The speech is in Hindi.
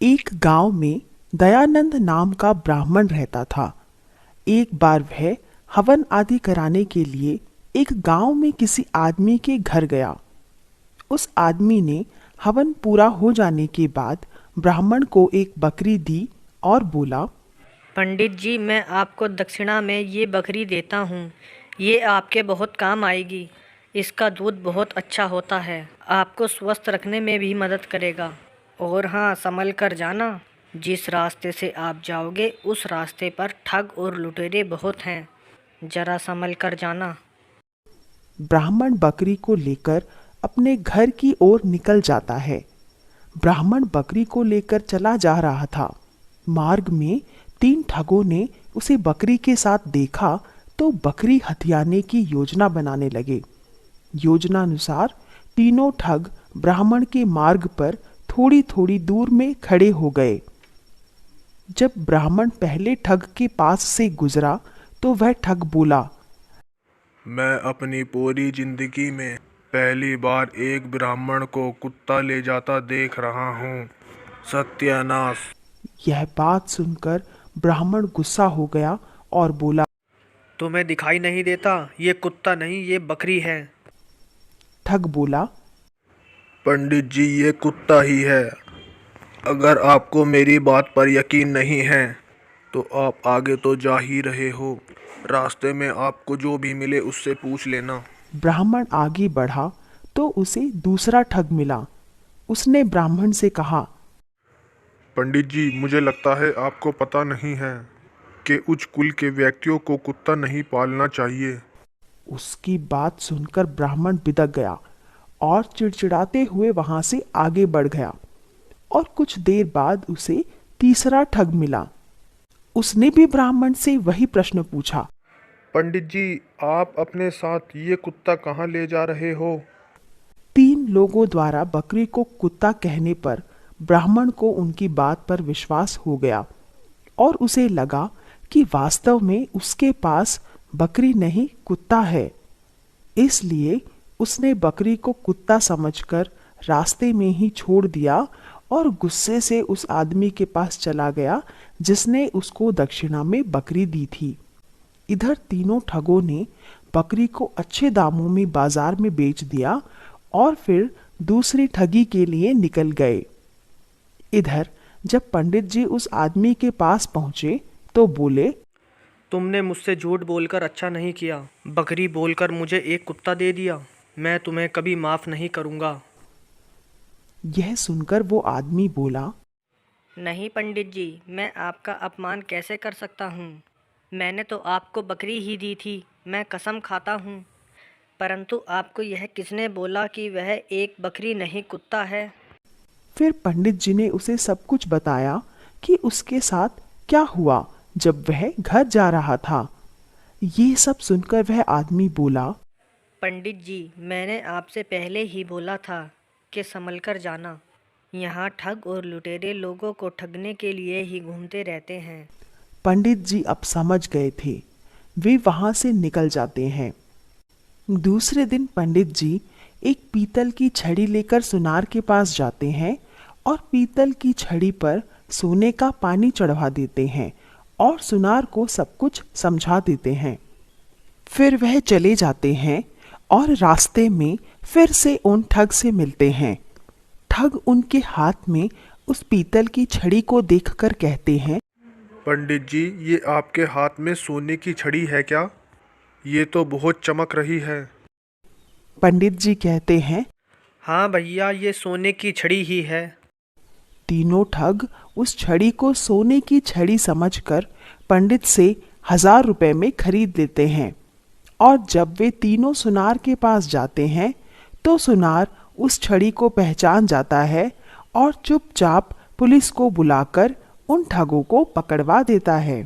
एक गांव में दयानंद नाम का ब्राह्मण रहता था। एक बार वह हवन आदि कराने के लिए एक गांव में किसी आदमी के घर गया। उस आदमी ने हवन पूरा हो जाने के बाद ब्राह्मण को एक बकरी दी और बोला, पंडित जी, मैं आपको दक्षिणा में ये बकरी देता हूँ। ये आपके बहुत काम आएगी। इसका दूध बहुत अच्छा होता है, आपको स्वस्थ रखने में भी मदद करेगा। और हाँ, संभल कर जाना। जिस रास्ते से आप जाओगे उस रास्ते पर ठग और लुटेरे बहुत हैं, जरा संभल कर जाना। ब्राह्मण बकरी को लेकर अपने घर की ओर निकल जाता है। ब्राह्मण बकरी को लेकर चला जा रहा था। मार्ग में 3 ठगों ने उसे बकरी के साथ देखा तो बकरी हथियाने की योजना बनाने लगे। योजना अनुसार तीनों ठग ब्राह्मण के मार्ग पर थोड़ी थोड़ी दूर में खड़े हो गए। जब ब्राह्मण पहले ठग के पास से गुजरा तो वह ठग बोला, मैं अपनी पूरी जिंदगी में पहली बार एक ब्राह्मण को कुत्ता ले जाता देख रहा हूँ। सत्यानाश! यह बात सुनकर ब्राह्मण गुस्सा हो गया और बोला, तुम्हें दिखाई नहीं देता? ये कुत्ता नहीं, ये बकरी है। ठग बोला, पंडित जी, ये कुत्ता ही है। अगर आपको मेरी बात पर यकीन नहीं है तो आप आगे तो जा ही रहे हो, रास्ते में आपको जो भी मिले उससे पूछ लेना। ब्राह्मण आगे बढ़ा तो उसे दूसरा ठग मिला। उसने ब्राह्मण से कहा, पंडित जी, मुझे लगता है आपको पता नहीं है कि उच्च कुल के व्यक्तियों को कुत्ता नहीं पालना चाहिए। उसकी बात सुनकर ब्राह्मण बिदक गया और चिड़चिड़ाते हुए वहां से आगे बढ़ गया। और कुछ देर बाद उसे तीसरा ठग मिला। उसने भी ब्राह्मण से वही प्रश्न पूछा। पंडित जी, आप अपने साथ ये कुत्ता कहाँ ले जा रहे हो? 3 लोगों द्वारा बकरी को कुत्ता कहने पर ब्राह्मण को उनकी बात पर विश्वास हो गया और उसे लगा कि वास्तव में उसके पास बकरी नहीं कुत्ता है। इसलिए उसने बकरी को कुत्ता समझकर रास्ते में ही छोड़ दिया और गुस्से से उस आदमी के पास चला गया जिसने उसको दक्षिणा में बकरी दी थी। इधर तीनों ठगों ने बकरी को अच्छे दामों में बाजार में बेच दिया और फिर दूसरी ठगी के लिए निकल गए। इधर जब पंडित जी उस आदमी के पास पहुंचे तो बोले, तुमने मुझसे झूठ बोलकर अच्छा नहीं किया। बकरी बोलकर मुझे एक कुत्ता दे दिया। मैं तुम्हें कभी माफ़ नहीं करूँगा। यह सुनकर वो आदमी बोला, नहीं पंडित जी, मैं आपका अपमान कैसे कर सकता हूँ? मैंने तो आपको बकरी ही दी थी, मैं कसम खाता हूँ। परंतु आपको यह किसने बोला कि वह एक बकरी नहीं कुत्ता है? फिर पंडित जी ने उसे सब कुछ बताया कि उसके साथ क्या हुआ जब वह घर जा रहा था। ये सब सुनकर वह आदमी बोला, पंडित जी, मैंने आपसे पहले ही बोला था कि संभल कर जाना। यहाँ ठग और लुटेरे लोगों को ठगने के लिए ही घूमते रहते हैं। पंडित जी अब समझ गए थे। वे वहां से निकल जाते हैं। दूसरे दिन पंडित जी एक पीतल की छड़ी लेकर सुनार के पास जाते हैं और पीतल की छड़ी पर सोने का पानी चढ़वा देते हैं और सुनार को सब कुछ समझा देते हैं। फिर वह चले जाते हैं और रास्ते में फिर से उन ठग से मिलते हैं। ठग उनके हाथ में उस पीतल की छड़ी को देखकर कहते हैं, पंडित जी, ये आपके हाथ में सोने की छड़ी है क्या? ये तो बहुत चमक रही है। पंडित जी कहते हैं, हाँ भैया, ये सोने की छड़ी ही है। तीनों ठग उस छड़ी को सोने की छड़ी समझकर पंडित से 1000 रुपए में खरीद लेते हैं। और जब वे तीनों सुनार के पास जाते हैं तो सुनार उस छड़ी को पहचान जाता है और चुपचाप पुलिस को बुलाकर उन ठगों को पकड़वा देता है।